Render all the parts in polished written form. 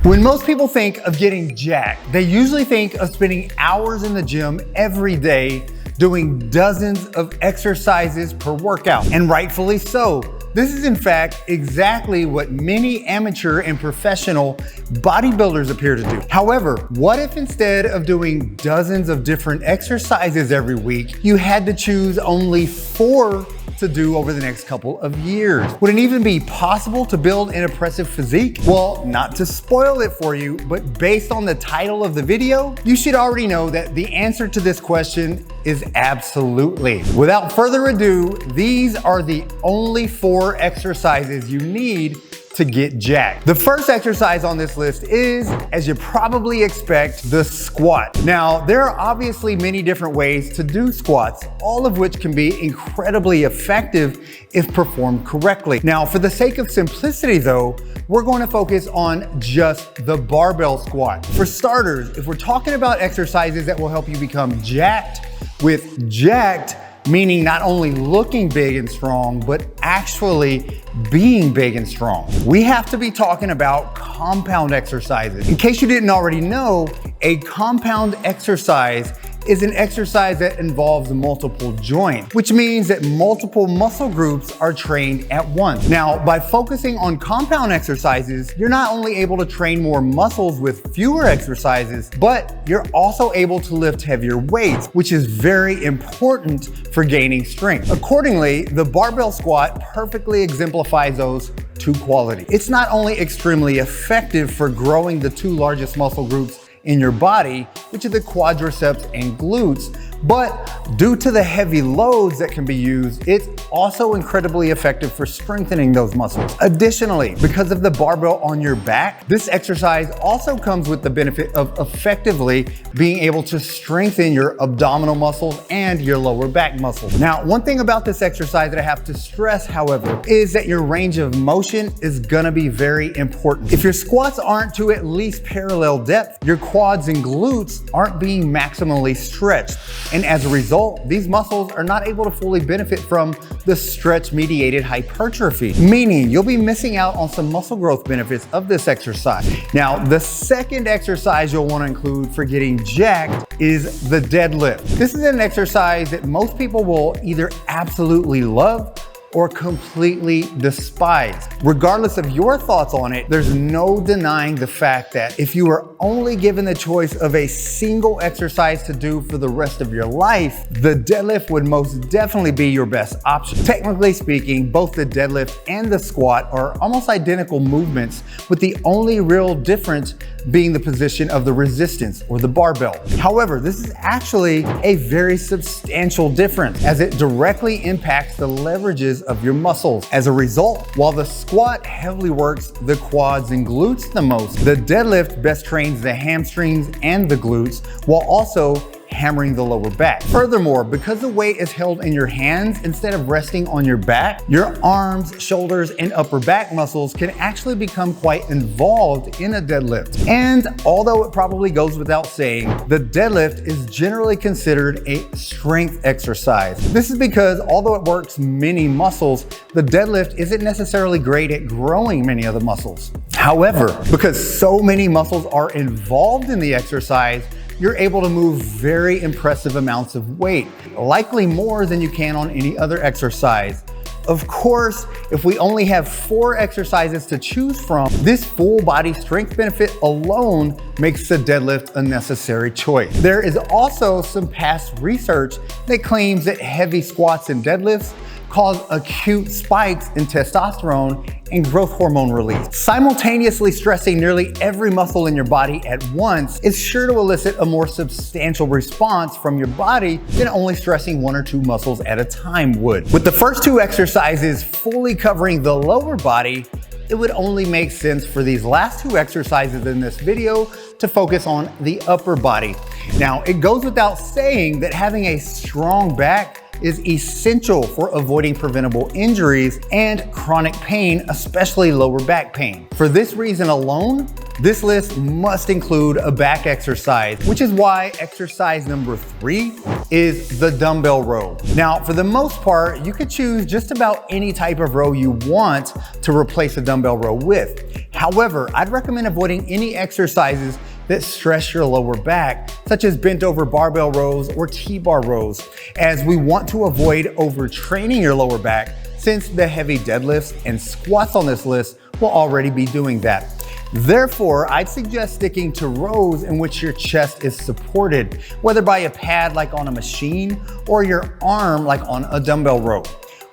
When most people think of getting jacked, they usually think of spending hours in the gym every day doing dozens of exercises per workout, and rightfully so. This is in fact exactly what many amateur and professional bodybuilders appear to do. However, what if instead of doing dozens of different exercises every week, you had to choose only 4 to do over the next couple of years? Would it even be possible to build an impressive physique? Well, not to spoil it for you, but based on the title of the video, you should already know that the answer to this question is absolutely. Without further ado, these are the only 4 exercises you need to get jacked. The first exercise on this list is, as you probably expect, the squat. Now, there are obviously many different ways to do squats, all of which can be incredibly effective if performed correctly. Now, for the sake of simplicity though, we're going to focus on just the barbell squat. For starters, if we're talking about exercises that will help you become jacked, with jacked meaning not only looking big and strong, but actually being big and strong, we have to be talking about compound exercises. In case you didn't already know, a compound exercise is an exercise that involves multiple joints, which means that multiple muscle groups are trained at once. Now, by focusing on compound exercises, you're not only able to train more muscles with fewer exercises, but you're also able to lift heavier weights, which is very important for gaining strength. Accordingly, the barbell squat perfectly exemplifies those 2 qualities. It's not only extremely effective for growing the 2 largest muscle groups in your body, which are the quadriceps and glutes, but due to the heavy loads that can be used, it's also incredibly effective for strengthening those muscles. Additionally, because of the barbell on your back, this exercise also comes with the benefit of effectively being able to strengthen your abdominal muscles and your lower back muscles. Now, one thing about this exercise that I have to stress, however, is that your range of motion is gonna be very important. If your squats aren't to at least parallel depth, your quads and glutes aren't being maximally stretched. And as a result, these muscles are not able to fully benefit from the stretch-mediated hypertrophy, meaning you'll be missing out on some muscle growth benefits of this exercise. Now, the second exercise you'll want to include for getting jacked is the deadlift. This is an exercise that most people will either absolutely love or completely despise. Regardless of your thoughts on it, there's no denying the fact that if you were only given the choice of a single exercise to do for the rest of your life, the deadlift would most definitely be your best option. Technically speaking, both the deadlift and the squat are almost identical movements, with the only real difference being the position of the resistance or the barbell. However, this is actually a very substantial difference as it directly impacts the leverages of your muscles. As a result, while the squat heavily works the quads and glutes the most, the deadlift best trains the hamstrings and the glutes while also hammering the lower back. Furthermore, because the weight is held in your hands instead of resting on your back, your arms, shoulders, and upper back muscles can actually become quite involved in a deadlift. And although it probably goes without saying, the deadlift is generally considered a strength exercise. This is because although it works many muscles, the deadlift isn't necessarily great at growing many of the muscles. However, because so many muscles are involved in the exercise, you're able to move very impressive amounts of weight, likely more than you can on any other exercise. Of course, if we only have 4 exercises to choose from, this full body strength benefit alone makes the deadlift a necessary choice. There is also some past research that claims that heavy squats and deadlifts cause acute spikes in testosterone and growth hormone release. Simultaneously stressing nearly every muscle in your body at once is sure to elicit a more substantial response from your body than only stressing 1 or 2 muscles at a time would. With the first 2 exercises fully covering the lower body, it would only make sense for these last 2 exercises in this video to focus on the upper body. Now, it goes without saying that having a strong back is essential for avoiding preventable injuries and chronic pain, especially lower back pain. For this reason alone, this list must include a back exercise, which is why exercise number 3 is the dumbbell row. Now, for the most part, you could choose just about any type of row you want to replace a dumbbell row with. However, I'd recommend avoiding any exercises that stress your lower back, such as bent over barbell rows or T-bar rows, as we want to avoid overtraining your lower back since the heavy deadlifts and squats on this list will already be doing that. Therefore, I'd suggest sticking to rows in which your chest is supported, whether by a pad like on a machine or your arm like on a dumbbell row.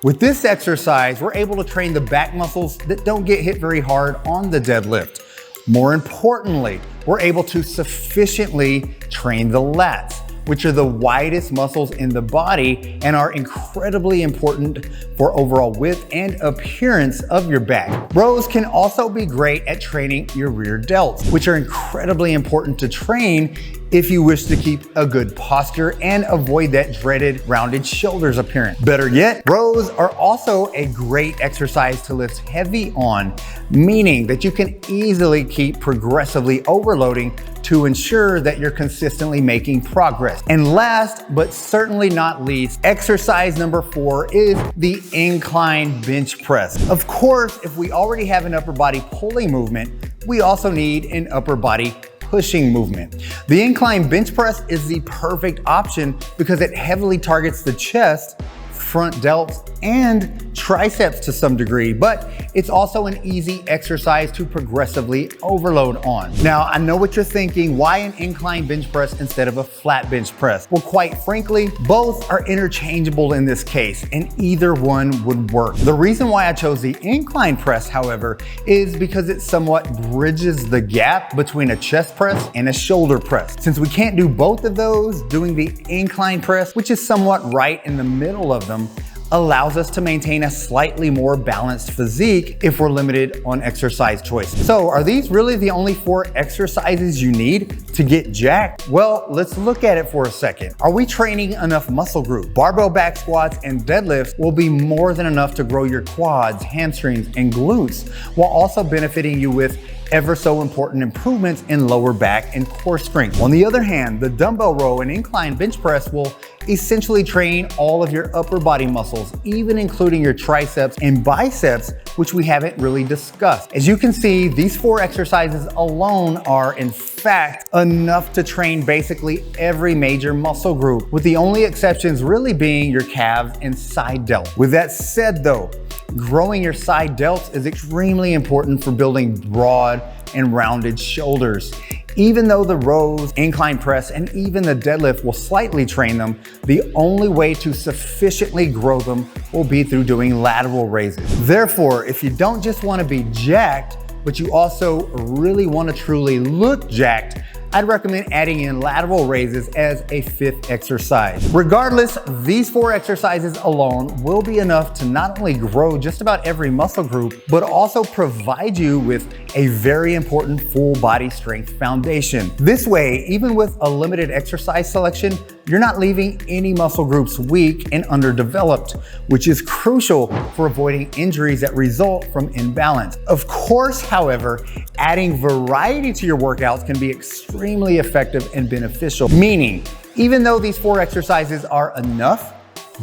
With this exercise, we're able to train the back muscles that don't get hit very hard on the deadlift. More importantly, we're able to sufficiently train the lats, which are the widest muscles in the body and are incredibly important for overall width and appearance of your back. Rows can also be great at training your rear delts, which are incredibly important to train if you wish to keep a good posture and avoid that dreaded rounded shoulders appearance. Better yet, rows are also a great exercise to lift heavy on, meaning that you can easily keep progressively overloading to ensure that you're consistently making progress. And last, but certainly not least, exercise number 4 is the incline bench press. Of course, if we already have an upper body pulling movement, we also need an upper body pushing movement. The incline bench press is the perfect option because it heavily targets the chest, front delts, and triceps to some degree, but it's also an easy exercise to progressively overload on. Now, I know what you're thinking, why an incline bench press instead of a flat bench press? Well, quite frankly, both are interchangeable in this case, and either one would work. The reason why I chose the incline press, however, is because it somewhat bridges the gap between a chest press and a shoulder press. Since we can't do both of those, doing the incline press, which is somewhat right in the middle of them, allows us to maintain a slightly more balanced physique if we're limited on exercise choice. So are these really the only 4 exercises you need to get jacked? Well, let's look at it for a second. Are we training enough muscle group? Barbell back squats and deadlifts will be more than enough to grow your quads, hamstrings, and glutes, while also benefiting you with ever so important improvements in lower back and core strength. On the other hand, the dumbbell row and incline bench press will essentially train all of your upper body muscles, even including your triceps and biceps, which we haven't really discussed. As you can see, these 4 exercises alone are in fact enough to train basically every major muscle group, with the only exceptions really being your calves and side delts. With that said though, growing your side delts is extremely important for building broad and rounded shoulders. Even though the rows, incline press, and even the deadlift will slightly train them, the only way to sufficiently grow them will be through doing lateral raises. Therefore, if you don't just want to be jacked, but you also really want to truly look jacked, I'd recommend adding in lateral raises as a 5th exercise. Regardless, these 4 exercises alone will be enough to not only grow just about every muscle group, but also provide you with a very important full body strength foundation. This way, even with a limited exercise selection, you're not leaving any muscle groups weak and underdeveloped, which is crucial for avoiding injuries that result from imbalance. Of course, however, adding variety to your workouts can be extremely effective and beneficial, meaning even though these 4 exercises are enough,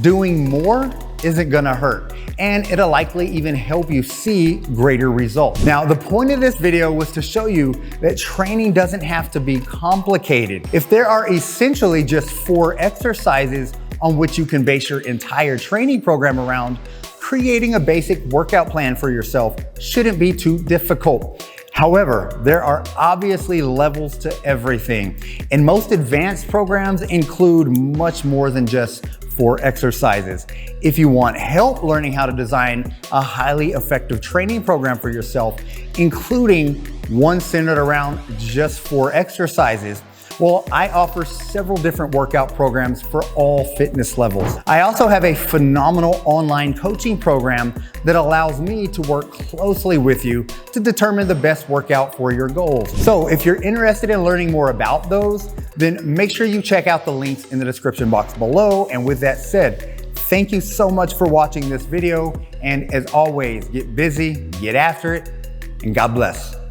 doing more isn't gonna hurt, and it'll likely even help you see greater results. Now, the point of this video was to show you that training doesn't have to be complicated. If there are essentially just 4 exercises on which you can base your entire training program around, creating a basic workout plan for yourself shouldn't be too difficult. However, there are obviously levels to everything, and most advanced programs include much more than just 4 exercises. If you want help learning how to design a highly effective training program for yourself, including one centered around just 4 exercises, well, I offer several different workout programs for all fitness levels. I also have a phenomenal online coaching program that allows me to work closely with you to determine the best workout for your goals. So if you're interested in learning more about those, then make sure you check out the links in the description box below. And with that said, thank you so much for watching this video. And as always, get busy, get after it, and God bless.